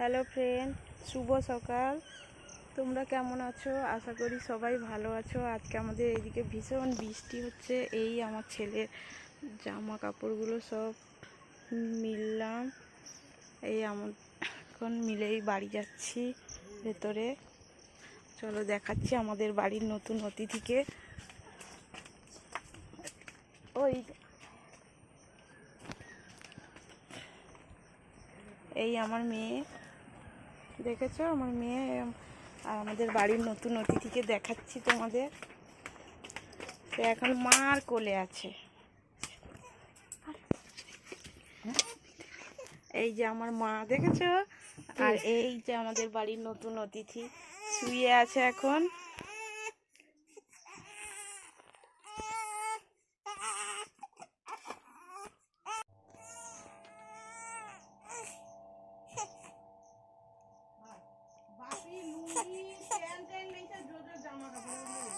Hello friend, শুভ সকাল। তোমরা কেমন আছো? আশা করি সবাই ভালো আছো। আজকে আমাদের এইদিকে ভীষণ বৃষ্টি হচ্ছে। এই আমার ছেলের জামা কাপড়গুলো সব মিললাম। এই এখন মিলেই বাড়ি যাচ্ছি ভেতরে। চলো দেখাচ্ছি আমাদের বাড়ির নতুন অতিথিকে। ওই এই আমার মেয়ে, দেখেছো আমার মেয়ে। আর আমাদের বাড়ির নতুন অতিথিকে দেখাচ্ছি তোমাদের। সে এখন মার কোলে আছে। এই যে আমার মা, দেখেছো? আর এই যে আমাদের বাড়ির নতুন অতিথি শুয়ে আছে এখন। জামা কাপড়